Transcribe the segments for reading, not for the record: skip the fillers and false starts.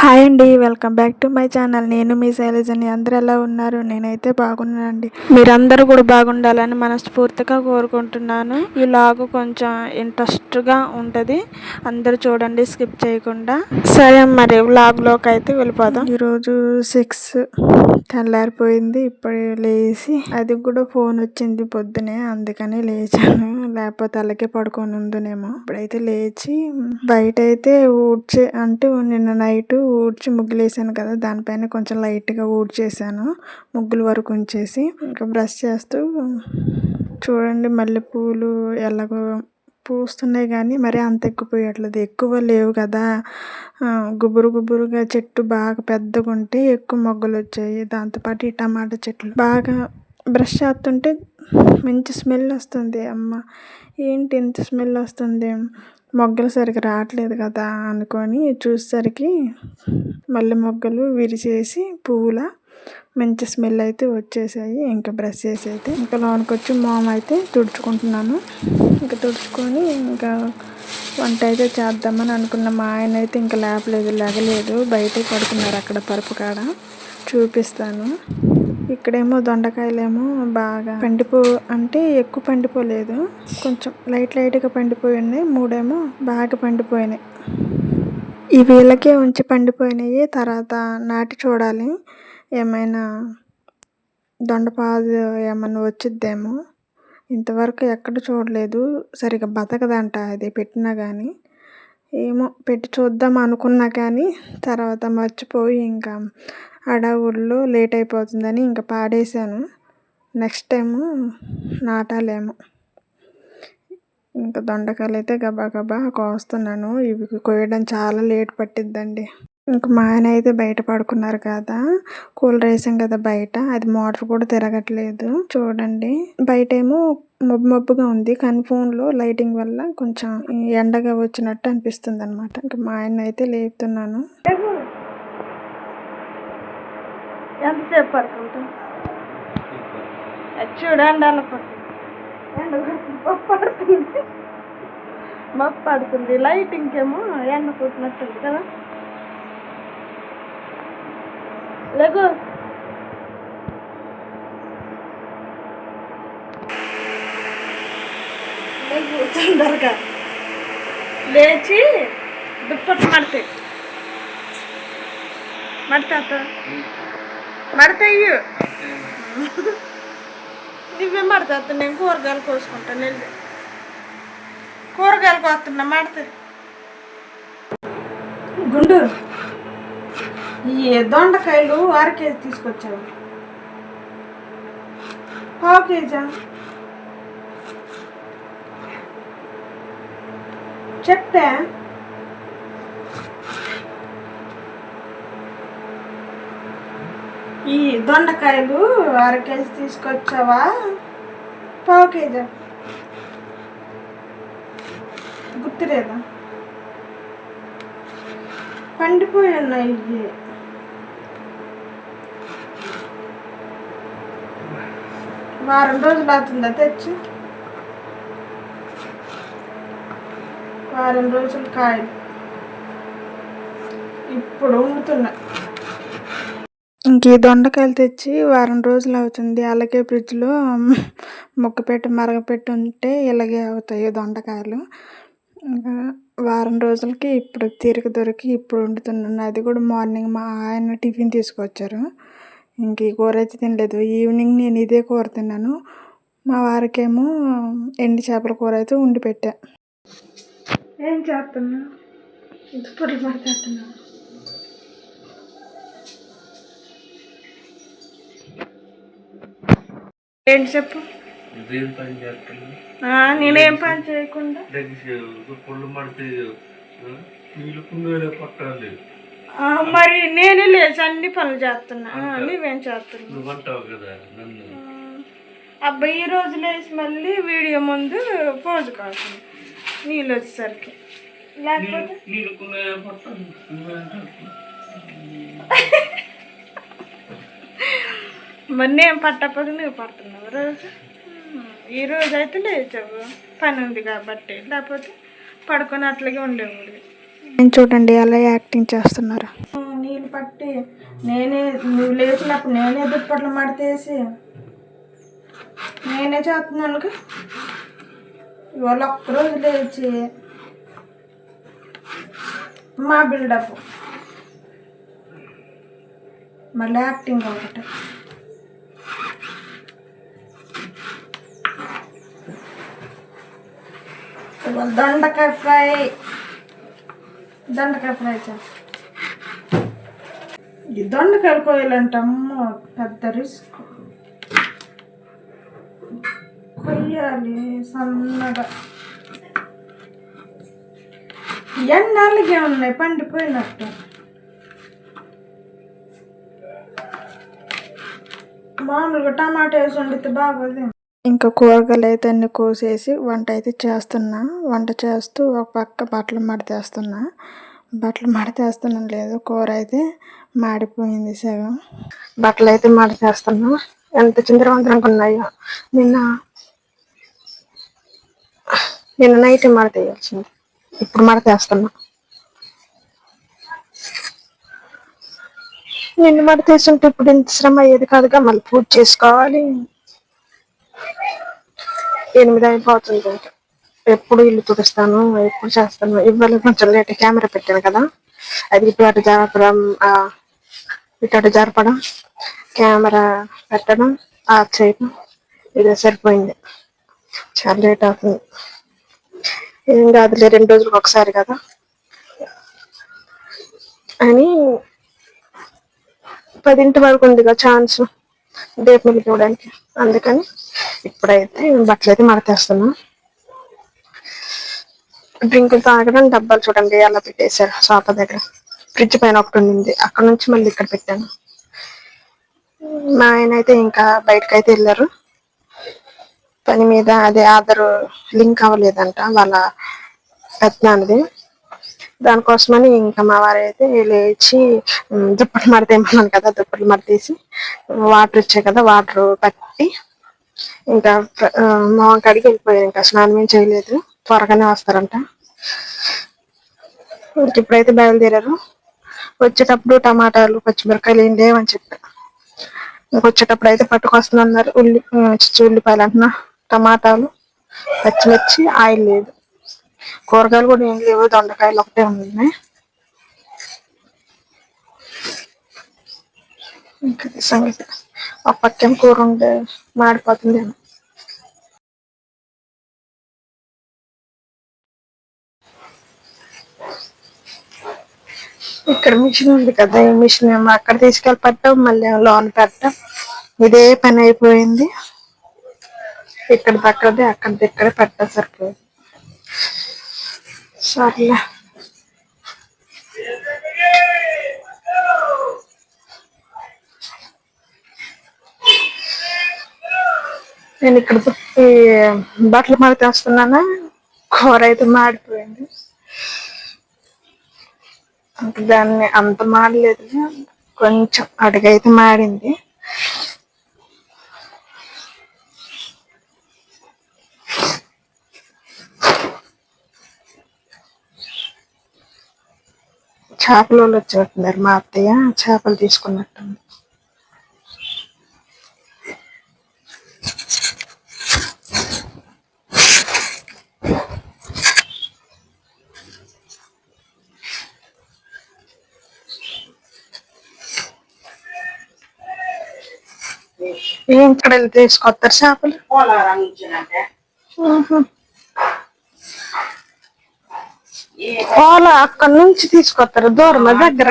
Hi అండి, welcome back to my channel. నేను మీ శైలజని. అందరూ ఎలా ఉన్నారు? నేనైతే బాగున్నానండి. మీరందరూ కూడా బాగుండాలని మనస్ఫూర్తిగా కోరుకుంటున్నాను. ఈ లాగు కొంచెం ఇంట్రెస్ట్గా ఉంటుంది, అందరూ చూడండి స్కిప్ చేయకుండా. సరే మరి వ్లాగ్లోకి అయితే వెళ్ళిపోదాం. ఈరోజు 6 తెల్లారిపోయింది. ఇప్పుడు లేచి అది కూడా ఫోన్ వచ్చింది పొద్దునే, అందుకని లేచాను. లేకపోతే అలాగే పడుకొని ఉందునేమో. ఇప్పుడైతే లేచి బయట అయితే అంటే నిన్న నైట్ ఊడ్చి ముగ్గులు వేసాను కదా, దానిపైన కొంచెం లైట్గా ఊడ్చేసాను, ముగ్గుల వరకు ఉంచేసి. ఇంకా బ్రష్ చేస్తూ చూడండి మల్లెపూలు ఎలాగో పూస్తున్నాయి, కానీ మరి అంత ఎక్కుపోయట్లేదు. ఎక్కువ లేవు కదా, గుబురు గుబురుగా చెట్టు బాగా పెద్దగా ఉంటే ఎక్కువ మొగ్గలు వచ్చాయి. దాంతోపాటు ఈ టమాటా చెట్లు బాగా బ్రష్ చేస్తుంటే మంచి స్మెల్ వస్తుంది. అమ్మ ఏంటి ఇంత స్మెల్ వస్తుంది, మొగ్గలు సరిగ్గా రావట్లేదు కదా అనుకొని చూసేసరికి మల్లె మొగ్గలు విరిచేసి పువ్వుల మంచి స్మెల్ అయితే వచ్చేసాయి. ఇంకా బ్రష్ చేసి అయితే ఇంకా లోనికి వచ్చి మామ అయితే తుడుచుకుంటున్నాను. ఇంకా తుడుచుకొని ఇంకా వంట అయితే చేద్దామని అనుకున్న. మా ఆయన అయితే ఇంకా లేగలేదు, బయటే పడుకున్నారు అక్కడ పరుపు కాడ. చూపిస్తాను. ఇక్కడేమో దొండకాయలేమో బాగా అంటే ఎక్కువ పండిపోలేదు, కొంచెం లైట్గా పండిపోయి ఉన్నాయి. 3 ఏమో బాగా పండిపోయినాయి. ఈ వీళ్ళకే ఉంచి పండిపోయినాయి, తర్వాత నాటి చూడాలి ఏమైనా దొండపాదు ఏమన్నా వచ్చిద్దేమో. ఇంతవరకు ఎక్కడ చూడలేదు, సరిగా బతకదంట అది పెట్టినా కానీ. ఏమో పెట్టి చూద్దాం అనుకున్నా కానీ తర్వాత మర్చిపోయి ఇంకా హడావుడిలో లేట్ అయిపోతుందని ఇంకా పాడేశాను. Next time నాటాలేమో. ఇంకా దొండకాయలు అయితే గబా కోస్తున్నాను. ఇవి కోయడం చాలా లేట్ పట్టిద్దండి. ఇంకా మా ఆయన అయితే బయట పడుకున్నారు కదా, కూలర్ వేసాం కదా బయట, అది మోటార్ కూడా తిరగట్లేదు. చూడండి బయట ఏమో మబ్బుగా ఉంది, కానీ ఫోన్లో లైటింగ్ వల్ల కొంచెం ఎండగా వచ్చినట్టు అనిపిస్తుంది అనమాట. ఇంకా మా ఆయన అయితే లేపుతున్నాను. ఎంతసేపు పడుకుంటాం చూడండి, అలా పడుతుంది, మబ్బు పడుతుంది, లైటింగ్ ఏమో ఎండ కొట్టినట్టుంది కదా. లేకు తొందరగా లేచి దుప్పట్లు మడతాయి నువ్వే మడతా. నేను కూరగాయలు కోసుకుంటాను, వెళ్ళి కూరగాయలు కోస్తున్నా మడతా. గుండు ఈ దొండకాయలు 1/2 కేజీ తీసుకొచ్చావు, 1/2 కేజా చెప్తే. ఈ దొండకాయలు 1/2 కేజీ తీసుకొచ్చావా, 1/2 కేజా గుర్తులేదా? పండిపోయి ఉన్నాయి. వారం రోజులు అవుతుందా తెచ్చి? వారం రోజులు కాయలు ఇప్పుడు వండుతున్నా. ఇంక ఈ దొండకాయలు తెచ్చి వారం రోజులు అవుతుంది. అలాగే ఫ్రిడ్జ్లో ముక్కపెట్టి మరగపెట్టి ఉంటే ఇలాగే అవుతాయి దొండకాయలు. ఇంకా వారం రోజులకి ఇప్పుడు తీరిక దొరికి ఇప్పుడు వండుతున్నాను. అది కూడా మార్నింగ్ మా ఆయన టిఫిన్ తీసుకొచ్చారు. ఇంక ఈ కూర అయితే తినలేదు. ఈవినింగ్ నేను ఇదే కూర తిన్నాను. మా వారికేమో ఎండి చేపల కూర అయితే వండి పెట్టా. ఏం చేస్తున్నా? దుప్పట్లు పడుతున్నా. ఏంటి చెప్పు? నేనేం పని చేయకుండా మరి నేనే లేచి అన్ని పనులు చేస్తున్నా, నువ్వేం చేస్తున్నావు? అబ్బాయి ఈ రోజు లేచి మళ్ళీ వీడియో ముందు పోజు కాస్తుంది నీళ్ళు వచ్చేసరికి. లేకపోతే మరి నేను పట్టకపోతే నువ్వు పడుతున్నావు రోజు. ఈరోజు అయితే లేచావు, పని ఉంది కాబట్టి, లేకపోతే పడుకొని అట్లాగే ఉండేవాడు. నేను చూడండి అలా యాక్టింగ్ చేస్తున్నారు. నీళ్ళు పట్టి నేనే, నువ్వు లేచినప్పుడు నేనే దుప్పట్లు మడతేసి నేనే చేస్తున్నాను. ఇవాళ ఒక్కరోజు లేచి మా బిల్డప్ మళ్ళీ యాక్టింగ్ ఒకటి. ఇవాళ దొండకాయ ఫ్రై చేస్తా. ఈ దొండకాయలు కోయాలంటే అమ్మో పెద్ద రిస్క్. కొయ్యాలి సన్నగా. ఎన్నాళ్ళకే ఉన్నాయి పండిపోయినట్టు. మామూలుగా టమాటా వేసి వండితే బాగోదు. ఇంకా కూరగాయలు అయితే అన్ని కోసేసి వంట అయితే చేస్తున్నా. వంట చేస్తూ ఒక పక్క బట్టలు మడతేస్తున్నాను. లేదు, కూర అయితే మాడిపోయింది సగం. బట్టలు అయితే మడతేస్తున్నా. ఎంత చిందరవందరంగా ఉన్నాయో. నిన్న నైట్ మడతేయాల్సింది, ఇప్పుడు మడతేస్తున్నా. నిన్న మడతేస్తుంటే ఇప్పుడు ఇంత శ్రమ అయ్యేది కాదుగా. మళ్ళీ పూజ చేసుకోవాలి. 8 అయిపోతుంది. ఎప్పుడు ఇల్లు తుడుస్తాను, ఎప్పుడు చేస్తాను. ఇవాళ కొంచెం లేట్ కెమెరా పెట్టాను కదా, అది ఇటు అటు జరపడం, కెమెరా పెట్టడం, ఆఫ్ చేయడం, ఇదే సరిపోయింది. చాలా లేట్ అవుతుంది. ఏం కాదులే, 2 రోజులకు ఒకసారి కదా అని 10 వరకు ఉందిగా ఛాన్స్ దీపం చూడడానికి. అందుకని ఇప్పుడైతే బట్టలు అయితే మడతేస్తున్నా. డ్రింకులు తాగడం డబ్బాలు చూడండి అలా పెట్టేశారు సోఫా దగ్గర. ఫ్రిడ్జ్ పైన ఒకటి ఉండింది, అక్కడ నుంచి మళ్ళీ ఇక్కడ పెట్టాను. మా ఆయన అయితే ఇంకా బయటకైతే వెళ్ళారు పని మీద. అదే ఆధార్ లింక్ అవ్వలేదంట వాళ్ళ పెద్దనాన్నది. దానికోసమని ఇంకా మా వారైతే లేచి దుప్పట్లు మడతేయమన్నాను కదా, దుప్పట్లు మడతేసి వాటర్ ఇచ్చాయి కదా, వాటర్ పట్టి ఇంకా మొహం కడిగి వెళ్ళిపోయారు. ఇంకా స్నానం ఏం చేయలేదు, త్వరగానే వస్తారంట. ఇప్పుడైతే బయలుదేరారు. వచ్చేటప్పుడు టమాటాలు పచ్చిమిరకాయలు ఏం లేవని చెప్పారు. ఇంకొచ్చేటప్పుడు అయితే పట్టుకొస్తున్నారు. ఉల్లిపాయలు అంటున్నా, టమాటాలు, పచ్చిమిర్చి, ఆయిల్ లేదు. కూరగాయలు కూడా ఏం లేవు, దొండకాయలు ఒకటే ఉన్నాయి. ఇంకా సంగతి ఒక పక్కేం కూర ఉండే మాడిపోతుంది. ఇక్కడ మిషన్ ఉంది కదా, ఈ మిషన్ ఏమో అక్కడ తీసుకెళ్ళి పట్టాం, మళ్ళీ లోన్ పెట్టాం. ఇదే పని అయిపోయింది. ఇక్కడ దక్కదే, అక్కడ ఇక్కడే పెట్టా సరిపోయింది. సర్లే. నేను ఇక్కడ బట్టలు మడతేస్తున్నానా, కూర అయితే మాడిపోయింది. దాన్ని అంత మాడలేదు, కొంచెం అడుగైతే మాడింది. చేపలు వచ్చేస్తున్నారు. మా అత్తయ్య చేపలు తీసుకున్నట్టుంది. ఏం ఇక్కడ తీసుకొస్తారు చేపలు? ఓలా అక్కడ నుంచి తీసుకొస్తారు, దూరం దగ్గర.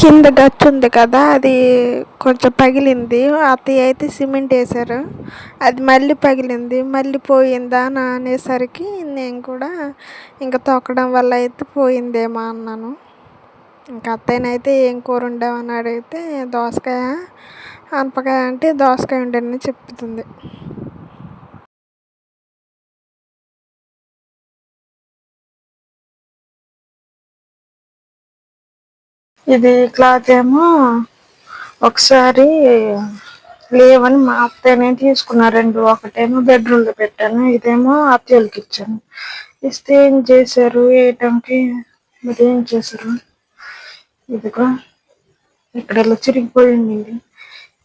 కింద గచ్చు ఉంది కదా, అది కొంచెం పగిలింది. అత్తయ్య అయితే సిమెంట్ వేసారు, అది మళ్ళీ పగిలింది. మళ్ళీ పోయిందా అని అనేసరికి నేను కూడా ఇంకా తొక్కడం వల్ల అయితే పోయిందేమో అన్నాను. ఇంకా అత్తయ్యనైతే ఏం కూర ఉండేవని అడిగితే దోసకాయ, అనపకాయ అంటే దోసకాయ ఉండని చెప్తుంది. ఇది క్లాత్ ఏమో ఒకసారి లేవని మా అత్తయ్యనే తీసుకున్నా 2. ఒకటేమో బెడ్రూమ్ లో పెట్టాను, ఇదేమో అత్తయ్యలకి ఇచ్చాను. ఇస్తే ఏం చేశారు, ఏటంకి మరి ఏం చేశారు, ఇదిగో ఇక్కడ ఇలా చిరిగిపోయింది.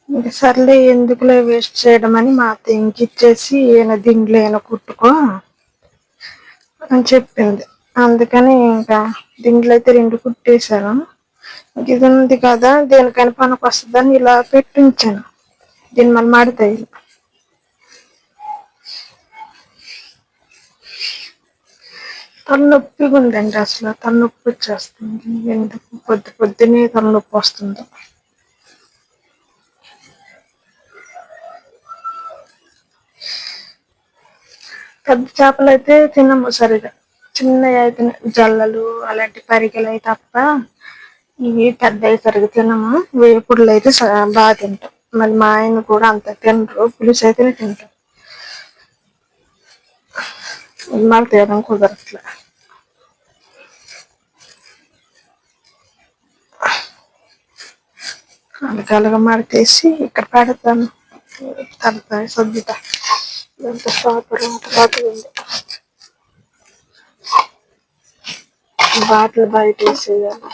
ఇంక సర్లే ఎందుకులే వేస్ట్ చేయడం అని మా అత్తయ్య ఇంక ఇచ్చేసి ఈయన దిండ్లు ఈయన కుట్టుకో అని చెప్పింది. అందుకని ఇంకా దిండ్లు అయితే 2 కుట్టేశాను. ఇది ఉంది కదా దేనికైనా పనికి వస్తుందని ఇలా పెట్టించాను. దీన్ని మనం మాడతాయి. తలనొప్పిగా ఉందండి, అసలు తలనొప్పి వచ్చేస్తుంది. ఎందుకు పొద్దునే తలనొప్పి వస్తుంది. పెద్ద చేపలు అయితే తినము సరిగా, చిన్నవి అయితే జల్లలు అలాంటి పరిగెలు అయితే తప్ప ఇవి పెద్దవి సరిగా తినము. వేపుడులు అయితే బాగా తింటాం. మళ్ళీ మా ఆయన కూడా అంత తినరు, పులుసు అయితేనే తింటాం. మాకు తినడం కుదరట్లే. అలగలగా మడతేసి ఇక్కడ పెడతాను. తడతాయి సొద్దుతా ఎంత షాపర్ ఉంది. బాటిల్ బయట వేసేయాలి.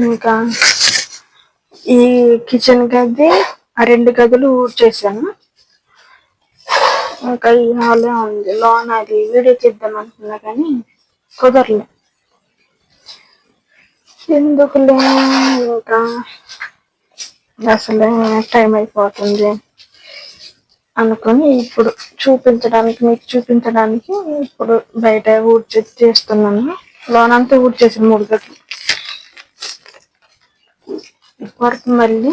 ఇంకా ఈ కిచెన్ గది ఆ 2 గదులు ఊడ్చేసాను. ఇంకా ఈ హాలే ఉంది. లోన్ అది వీడియో చేద్దాం అనుకున్నా కానీ కుదరలే. ఎందుకులే ఇంకా అసలే టైం అయిపోతుంది అనుకుని ఇప్పుడు మీకు చూపించడానికి ఇప్పుడు బయట చేస్తున్నాను. లోన్ అంతా ఊడ్చేసి 3 గదులు వరకు మళ్ళీ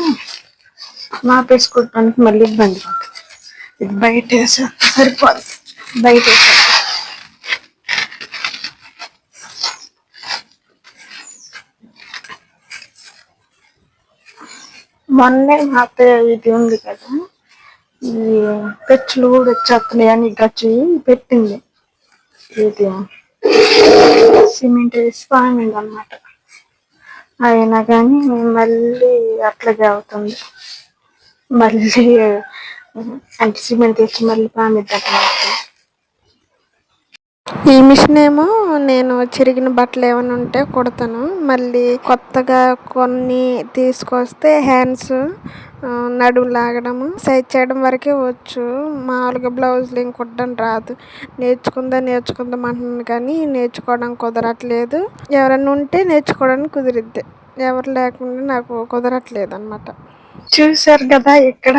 మాపేసుకోవడానికి మళ్ళీ ఇబ్బంది అవుతుంది. ఇది బయట వేసా సరిపోదు. బయట వేసా మొన్నే మా అత్తయ్య ఇది ఉంది కదా, ఈ పెచ్చులు కూడా వచ్చేస్తున్నాయి అని గచ్చి పెట్టింది. ఇది సిమెంట్ వేసి పామింది అన్నమాట. అయినా కానీ మళ్ళీ అట్లాగే అవుతుంది. మళ్ళీ అంటే సిమెంట్ తెచ్చి మళ్ళీ పామిద్దాం. ఈ మిషన్ ఏమో నేను చిరిగిన బట్టలు ఏమైనా ఉంటే కుడతాను. మళ్ళీ కొత్తగా కొన్ని తీసుకొస్తే హ్యాండ్స్ నడుము లాగడము సైజ్ చేయడం వరకే వచ్చు. మామూలుగా బ్లౌజులు ఏం కుట్టడం రాదు. నేర్చుకుందాం అంటున్నాను కానీ నేర్చుకోవడం కుదరట్లేదు. ఎవరైనా ఉంటే నేర్చుకోవడానికి కుదిరిద్ది, ఎవరు లేకుండా నాకు కుదరట్లేదు అన్నమాట. చూసారు కదా ఇక్కడ,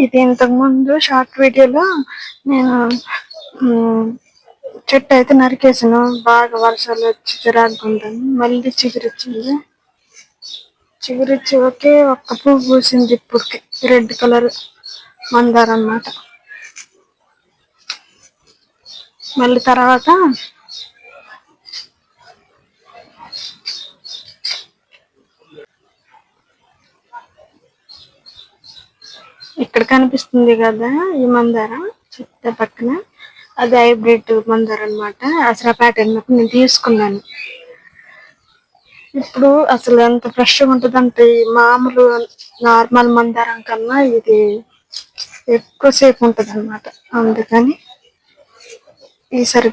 ఇది ఇంతకుముందు షార్ట్ వీడియోలో నేను చెట్టు అయితే నరికేసాను. బాగా వర్షాలు వచ్చి చిరాకుంటుంది. మళ్ళీ చిగురిచ్చి ఒకే ఒక్క పువ్వు పూసింది ఇప్పటికి. రెడ్ కలర్ మందారం అన్నమాట. మళ్ళీ తర్వాత ఇక్కడ కనిపిస్తుంది కదా ఈ మందారం చెట్టు పక్కన, అది హైబ్రిడ్ మందారం అన్నమాట. అసరాపేట వెళ్ళినప్పుడు నేను తీసుకున్నాను. ఇప్పుడు అసలు ఎంత ఫ్రెష్గా ఉంటుందంటే ఈ మామూలు నార్మల్ మందారం కన్నా ఇది ఎక్కువసేపు ఉంటుంది అన్నమాట. అందుకని ఈసారి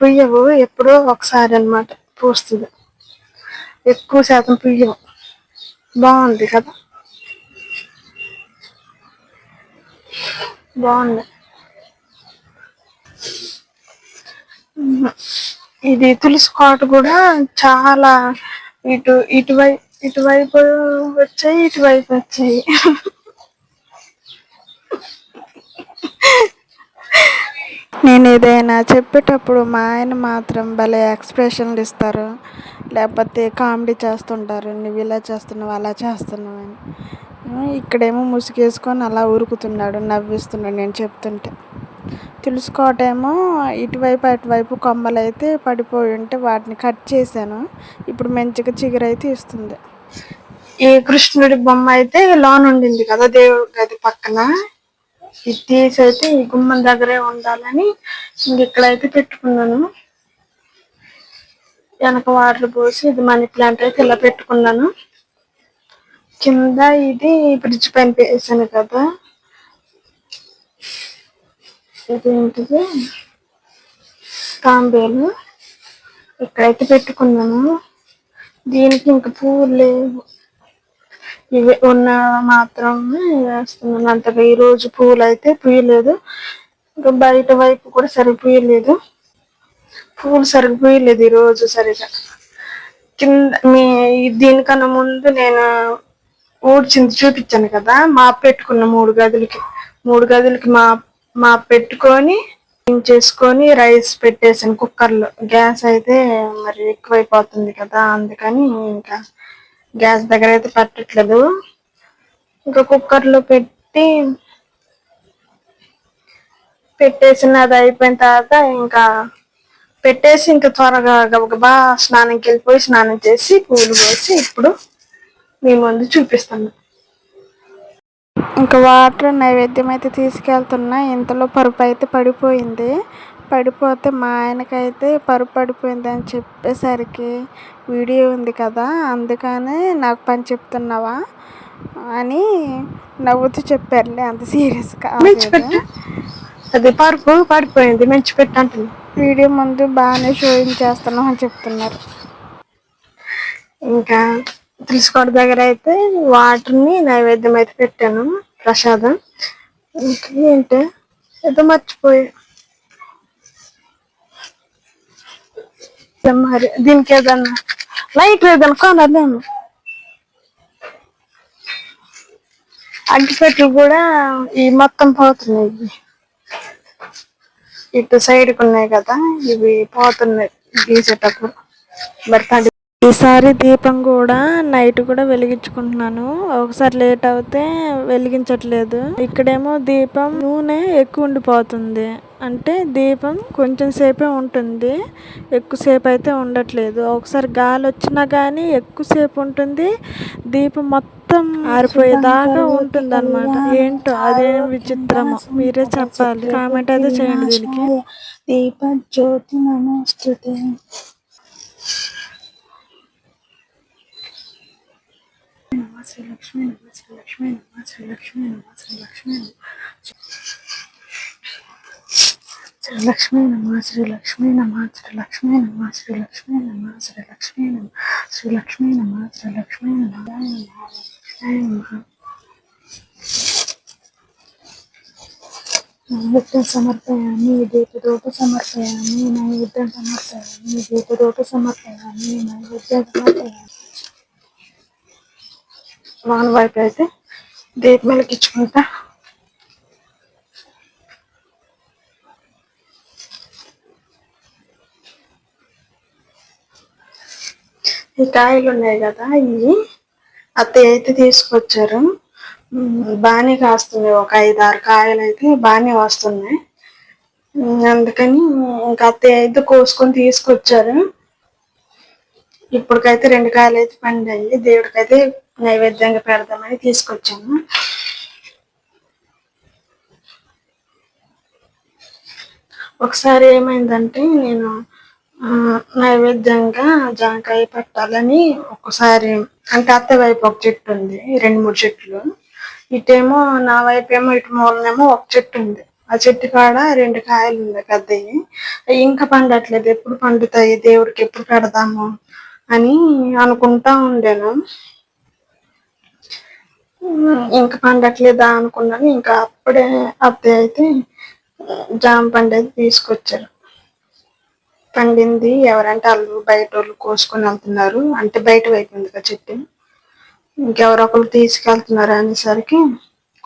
పుయ్యవు ఎప్పుడో ఒకసారి అన్నమాట పూస్తుంది. ఎక్కువ శాతం పుయ్యవు. బాగుంది కదా, బాగుంది. ఇది తులసి కోట కూడా చాలా ఇటువైపు వచ్చాయి, ఇటువైపు వచ్చాయి. నేను ఏదైనా చెప్పేటప్పుడు మా ఆయన మాత్రం భలే ఎక్స్ప్రెషన్లు ఇస్తారు, లేకపోతే కామెడీ చేస్తుంటారు. నువ్వు ఇలా చేస్తున్నావు అలా చేస్తున్నావు అని. ఇక్కడేమో ముసుగేసుకొని అలా ఉరుకుతున్నాడు, నవ్విస్తున్నాడు నేను చెప్తుంటే. తులుసుకోవటేమో ఇటువైపు అటువైపు కొమ్మలు అయితే పడిపోయి ఉంటే వాటిని కట్ చేశాను. ఇప్పుడు మంచిగా చిగురైతే ఇస్తుంది. ఈ కృష్ణుడి బొమ్మ అయితే లోన్ ఉండింది కదా దేవుడి గది పక్కన, ఇది తీసి అయితే ఈ గుమ్మం దగ్గరే ఉండాలని ఇక్కడైతే పెట్టుకున్నాను. వెనక వాటర్ పోసి ఇది మనీ ప్లాంట్ అయితే ఇలా పెట్టుకున్నాను. కింద ఇది బ్రిడ్జ్ పైన వేసాను కదా, ఇదేంటిది తాంబేలు ఇక్కడైతే పెట్టుకున్నాను. దీనికి ఇంకా పువ్వులు లేవు, ఇవి ఉన్న మాత్రమే వేస్తున్నాను. అంతగా ఈరోజు పువ్వులు అయితే పూయలేదు, ఇంకా బయట వైపు కూడా సరిగ్గా పూయలేదు, పువ్వులు సరిగ్గా పూయలేదు ఈరోజు సరిగా. కింద దీనికన్నా ముందు నేను ఊడ్చింది చూపించాను కదా, మాప్ పెట్టుకున్న 3 గదులకి మాప్ పెట్టుకొని చేసుకొని రైస్ పెట్టేసాను కుక్కర్లో. గ్యాస్ అయితే మరి ఎక్కువైపోతుంది కదా, అందుకని ఇంకా గ్యాస్ దగ్గర అయితే పెట్టట్లేదు. ఇంకా కుక్కర్లో పెట్టేసిన అది అయిపోయిన తర్వాత ఇంకా పెట్టేసి ఇంకా త్వరగా గబగబా స్నానంకి వెళ్ళిపోయి స్నానం చేసి పూలు పోసి ఇప్పుడు మీ ముందు చూపిస్తాను. ఇంకా వాటర్ నైవేద్యం అయితే తీసుకెళ్తున్నా. ఇంతలో పరుపు అయితే పడిపోతే మా ఆయనకైతే పరుపు పడిపోయింది అని చెప్పేసరికి వీడియో ఉంది కదా, అందుకని నాకు పని చెప్తున్నావా అని నవ్వుతూ చెప్పారులే, అంత సీరియస్గా. అది పరుపు పడిపోయింది మంచి పెట్టంటుంది, వీడియో ముందు బాగానే షోయింగ్ చేస్తున్నాం అని చెప్తున్నారు. ఇంకా తులసికోట దగ్గర అయితే వాటర్ని నైవేద్యం అయితే పెట్టాను, ప్రసాదం. ఇంకేంటే ఏదో మర్చిపోయా, మరి దీనికి ఏదన్నా లైట్ ఏదన్నా కొనలేము. అగ్గిపెట్లు కూడా ఈ మొత్తం పోతున్నాయి, ఇటు సైడ్కి ఉన్నాయి కదా ఇవి పోతున్నాయి గీసేటప్పుడు. మరి ఈసారి దీపం కూడా నైట్ కూడా వెలిగించుకుంటున్నాను, ఒకసారి లేట్ అవుతే వెలిగించట్లేదు. ఇక్కడేమో దీపం నూనె ఎక్కువ ఉండిపోతుంది, అంటే దీపం కొంచెం సేపే ఉంటుంది, ఎక్కువసేపు అయితే ఉండట్లేదు. ఒకసారి గాలి వచ్చినా కానీ ఎక్కువసేపు ఉంటుంది, దీపం మొత్తం ఆరిపోయేదాకా ఉంటుంది అనమాట. ఏంటో అదేం విచిత్రమో మీరే చెప్పాలి, కామెంట్ అయితే చేయండి దీనికి. దీప జ్యోతి నమోస్తుతే. శ్రీ లక్ష్మీ నమ, శ్రీ లక్ష్మీ నమ, శ్రీ లక్ష్మీ నమ, శ్రీ లక్ష్మీ నమ, శ్రీ లక్ష్మీ నమ, శ్రీ లక్ష్మీ నమ, శ్రీ లక్ష్మీ నమ, శ్రీ లక్ష్మీ నమ, శ్రీ లక్ష్మీ నమ, శ్రీ లక్ష్మీ నమ, శ్రీ లక్ష్మీ నమ. నైవేద్యం సమర్పయామి, దీపదూప సమర్పయామి, నైవేద్యం సమర్పయామి, దీపదూప సమర్పయామి, నైవేద్యం సమర్పయామి. వాన వైపు అయితే దీపం వెలిగించుకుంటా. ఈ కాయలు ఉన్నాయి కదా, ఇవి అత్తయ్య అయితే తీసుకొచ్చారు, బాగానే కాస్తున్నాయి. ఒక 5-6 కాయలు అయితే బాగానే వస్తున్నాయి, అందుకని ఇంకా అత్తయ్య అయితే కోసుకొని తీసుకొచ్చారు. ఇప్పటికైతే 2 కాయలు అయితే పండాయి, దేవుడికైతే నైవేద్యంగా పెడదామని తీసుకొచ్చాను. ఒకసారి ఏమైందంటే నేను నైవేద్యంగా జాంకాయ పెట్టాలని ఒకసారి, అంటే అత్తయ్య వైపు ఒక చెట్టు ఉంది, 2-3 చెట్లు, ఇటేమో నా వైపు ఏమో ఇటు మూలనేమో ఒక చెట్టు ఉంది. ఆ చెట్టు కాడ 2 కాయలు ఉన్నాయి పెద్దవి, ఇంకా పండట్లేదు, ఎప్పుడు పండుతాయి దేవుడికి ఎప్పుడు పెడదాము అని అనుకుంటా ఉండాను. ఇంకా పండట్లేదా అనుకున్నాను. ఇంకా అప్పుడే అత్తయ్య అయితే జామ పండు అయితే తీసుకొచ్చారు. పండింది, ఎవరంటే వాళ్ళు బయట వాళ్ళు కోసుకొని వెళ్తున్నారు, అంటే బయట వైపు ఉంది కదా చెట్టు, ఇంకెవరో ఒకరు తీసుకెళ్తున్నారు అనేసరికి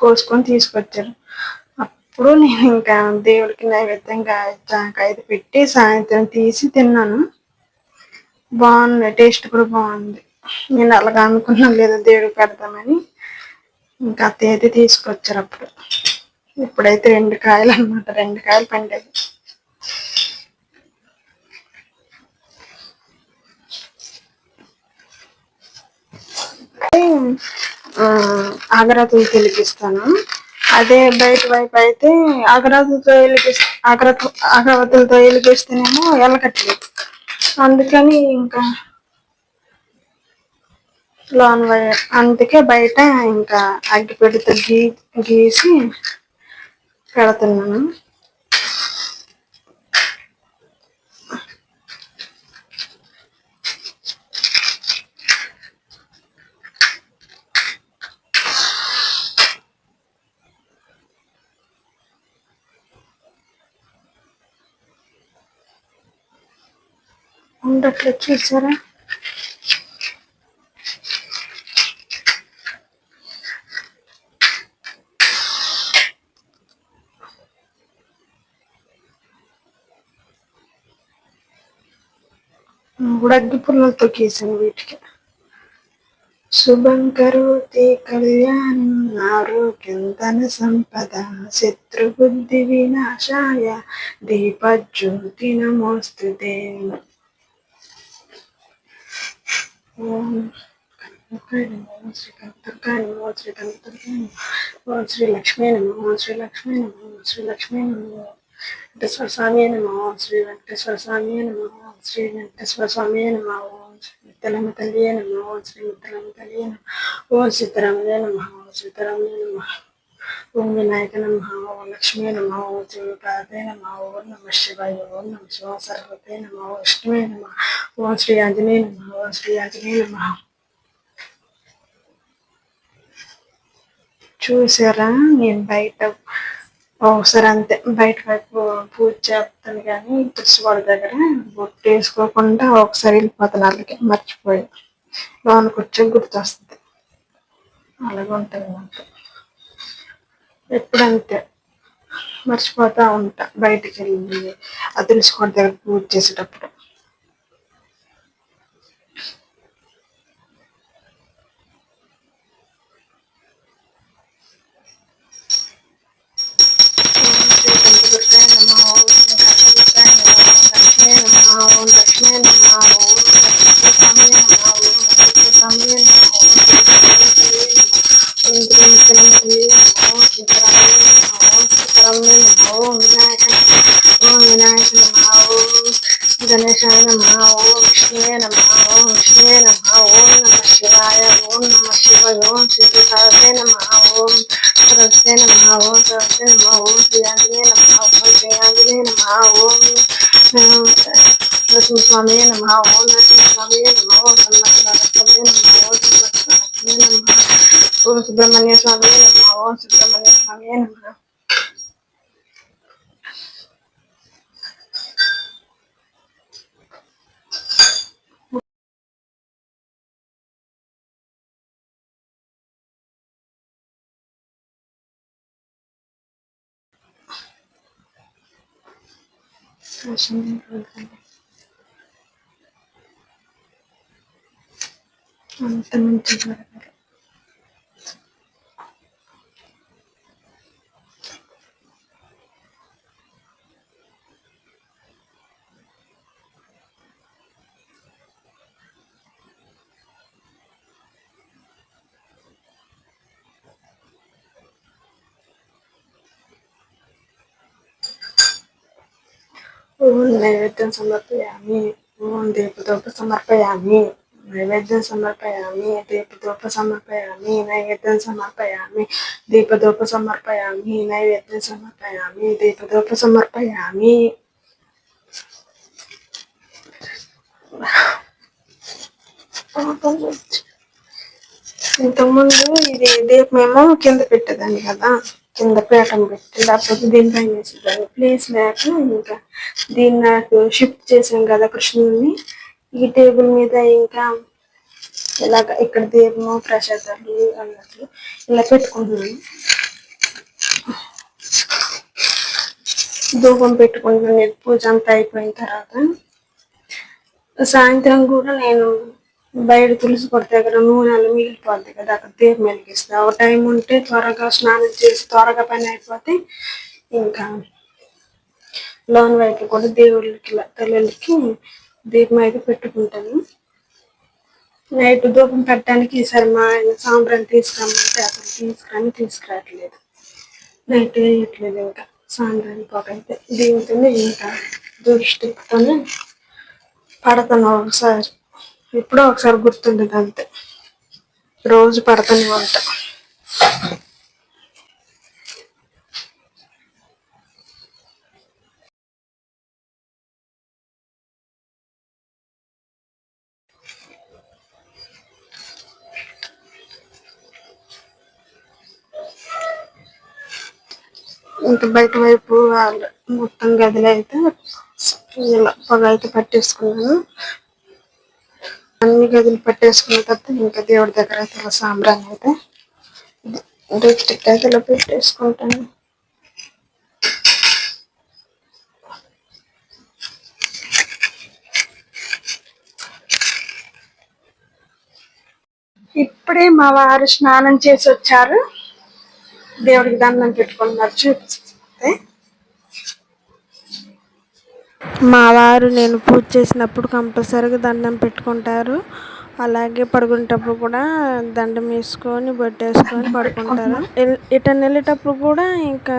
కోసుకొని తీసుకొచ్చారు. అప్పుడు నేను ఇంకా దేవుడికి నైవేద్యంగా జాంకాయ పెట్టి సాయంత్రం తీసి తిన్నాను. బాగుంది, టేస్ట్ కూడా బాగుంది. నేను అలాగా అనుకున్నాను లేదా దేవుడికి పెడతామని. ఇంకా అత్తయ్య అయితే తీసుకొచ్చారు అప్పుడు. ఇప్పుడైతే 2 కాయలు అనమాట, 2 కాయలు పండాయి. అగరత్తులు వెలిగిస్తాను, అదే బయట వైపు అయితే అగరత్తులతో వెలిగిస్తేనేమో ఎలకట్లేదు. అందుకని ఇంకా లోన్ వైర్ అందుకే బయట ఇంకా అగ్గిపెట్టెతో గీసి పెడుతున్నాను. ఉండట్లేదు చూసారా? అగ్గి పుల్లలతో గీసాను వీటికి. శుభం కరోతి కళ్యాణం ఆరోగ్యం ధన సంపద శత్రుబుద్ధి వినాశాయ దీపజ్యోతి నమోస్తుతే. ఓం శ్రీ కనకదుర్గాయ నమో శ్రీ కనకదుర్గాయ నమో శ్రీ లక్ష్మీ నమో శ్రీ లక్ష్మీ నమో శ్రీ లక్ష్మీ నమో వెంకటేశ్వర స్వామి నమో శ్రీ వెంకటేశ్వర స్వామి నమో శ్రీ వెంకటేశ్వర స్వామి నమో మిత్తలమ్మ తల్లి నమో శ్రీ మిత్తలమ్మ తల్లి నమో ఓం సీతారామయ్య నమో ఓం సీతారామయ్య నమో ఓం వినాయక నమః ఓం లక్ష్మీ నమః ఓం శివపాదే నమః ఓం నమః శివాయ ఓం నమః శివ సర్వతే నమః విష్ణువే నమః ఓం శ్రీ ఆంజనేయ నమః ఓం శ్రీ ఆంజనేయ నమః. చూసారా? నేను బయట ఒకసారి అంతే బయట వైపు పూజ చేస్తాను కానీ తులసివాడి దగ్గర బొట్టు వేసుకోకుండా ఒకసారి వెళ్ళిపోతాను. అలాగే మర్చిపోయి లోనికి వచ్చి గుర్తొస్తుంది. అలాగే ఉంటుంది నాకు ఎప్పుడంతే మర్చిపోతా ఉంటా బయటికి వెళ్ళి ఆ తులసివాడి దగ్గర పూజ చేసేటప్పుడు. గణేశాయ నమః ఓం విష్ణువే నమః ఓం విష్ణువే నమః ఓం నమః శివాయ ఓం నమః శివాయ ఓం శ్రీ సరస్వతే నమః ఓం సరస్వతే నమః ఓం సరస్వతే నమః ఓం శ్రీ ఆంజనేయ నమః ఓం శ్రీ ఆంజనేయ నమః ఓం నరసింహస్వామి నమః ఓం నరసింహస్వామి నమః ఓం సన్నస్వామి నమః ఓం సన్నస్వామి నమః ఓం సుబ్రహ్మణ్య స్వామి నమః ఓం సుబ్రహ్మణ్య స్వామి నమః. అంత మంచిగా ఓం నైవేద్యం సమర్పయామి ఓం దీపదూప సమర్పయామి నైవేద్యం సమర్పయామి దీపదూప సమర్పయామి నైవేద్యం సమర్పయామి దీపదూప సమర్పయామి నైవేద్యం సమర్పయామి దీపదూప సమర్పయామి. ఇంతకుముందు ఇది దీపమేమో కింద పెట్టేదాన్ని కదా, కింద పీఠం పెట్టి లేకపోతే దీనిపైన వేసేదాన్ని. ప్లేస్ లేక ఇంకా దీన్ని నాకు షిఫ్ట్ చేసాం కదా కృష్ణుడిని. ఈ టేబుల్ మీద ఇంకా ఇలాగ ఇక్కడ దీపము ప్రసాదాలు అన్నట్లు ఇలా పెట్టుకుంటున్నాను. ధూపం పెట్టుకుంటున్నాను. పూజ అంతా అయిపోయిన తర్వాత సాయంత్రం కూడా నేను బయట తులసి కొట్ట దగ్గర నూనెలు మిగిలిపోద్ది కదా, అక్కడ దీపం వెలిగిస్తా. ఒక టైం ఉంటే త్వరగా స్నానం చేసి త్వరగా పని అయిపోతే ఇంకా లోన్ వైపు కూడా దేవుళ్ళకి తల్లికి దీపం అయితే పెట్టుకుంటాను. నైట్ ధూపం పెట్టడానికి ఈసారి మా ఆయన సాంబ్రాన్ని తీసుకురమ్మంటే అసలు తీసుకురావట్లేదు. నైట్ వేయట్లేదు ఇంకా సాంబ్రాన్ని పొగ అయితే. దీంతోనే ఇంకా దృష్టితోనే పడతాను ఒకసారి, ఎప్పుడో ఒకసారి గుర్తుండదు అంతే. రోజు పడతాను వంట. ఇంకా బయట వైపు మొత్తం గదిలో అయితే ఇలా పొగ అయితే పట్టేసుకున్నాను. అన్ని గదులు పట్టేసుకున్న తర్వాత ఇంకా దేవుడి దగ్గర అయితే ఇలా సాంబ్రాన్ని అయితే అయితే ఇలా పెట్టేసుకుంటాను. ఇప్పుడే మా వారు స్నానం చేసి వచ్చారు, దేవుడికి దండం పెట్టుకున్నారు. చూపిస్తే మా వారు నేను పూజ చేసినప్పుడు కంపల్సరీగా దండం పెట్టుకుంటారు. అలాగే పడుకునేటప్పుడు కూడా దండం వేసుకొని బొట్టేసుకొని పడుకుంటారు. ఇటని వెళ్ళేటప్పుడు కూడా ఇంకా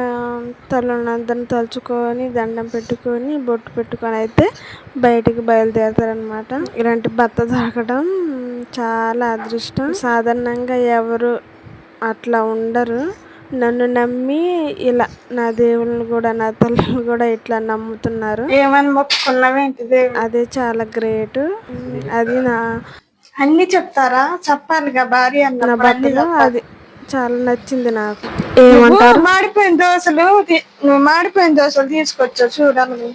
తల్లిదండ్రులను తలుచుకొని దండం పెట్టుకొని బొట్టు పెట్టుకొని అయితే బయటికి బయలుదేరుతారనమాట. ఇలాంటి భర్త దొరకడం చాలా అదృష్టం. సాధారణంగా ఎవరు అట్లా ఉండరు. నన్ను నమ్మి ఇలా నా దేవుళ్ళని కూడా నా తల్లిని కూడా ఇట్లా నమ్ముతున్నారు. ఏమని మొక్కుకున్నావేంటి? అదే చాలా గ్రేట్. అది నా అన్ని చెప్తారా? చెప్పాలిగా భార్య అన్న. నా భర్తలో అది చాలా నచ్చింది నాకు. ఏమంటారు? మాడిపోయిన దోశలు, నువ్వు మాడిపోయిన దోశలు తీసుకొచ్చావు చూడాలి.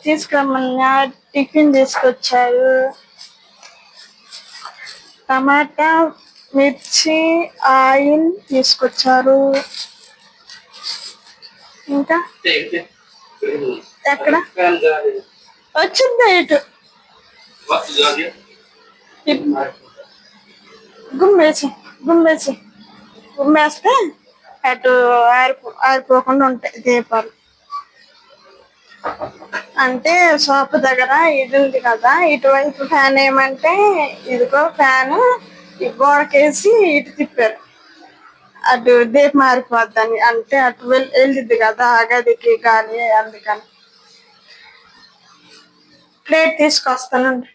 తీసుకురమ్మన్నా టిఫిన్ తీసుకొచ్చారు. టమాటా, మిర్చి, ఆయిల్ తీసుకొచ్చారు. ఇంకా ఎక్కడ వచ్చిందా? ఇటు గుమ్మేస్తే అటు ఆరిపోకుండా ఉంటాయి దీపాలు. అంటే షాప్ దగ్గర ఇది ఉంది కదా, ఇటువైపు ఫ్యాన్ ఏమంటే ఇదిగో ఫ్యాన్ ఈ గోడకేసి ఇటు తిప్పారు. అటు దీపం మారిపోద్దని, అంటే అటు వెళ్ళిద్ది కదా ఆ గదికి గాలి, అందుకని. ప్లేట్ తీసుకొస్తానండి.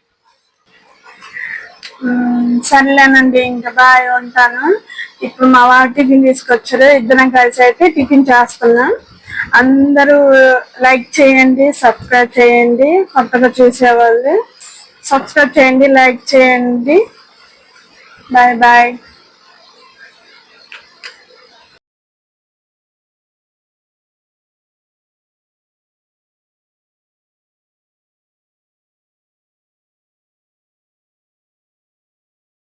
సర్లేనండి, ఇంకా బాయ్, ఉంటాను. ఇప్పుడు మా వారు టిఫిన్ తీసుకొచ్చారు, ఇద్దరం కలిసి అయితే టిఫిన్ చేస్తున్నాం. అందరూ లైక్ చేయండి, సబ్స్క్రైబ్ చేయండి. కొత్తగా చూసేవాళ్ళు సబ్స్క్రైబ్ చేయండి, లైక్ చేయండి. Bye bye.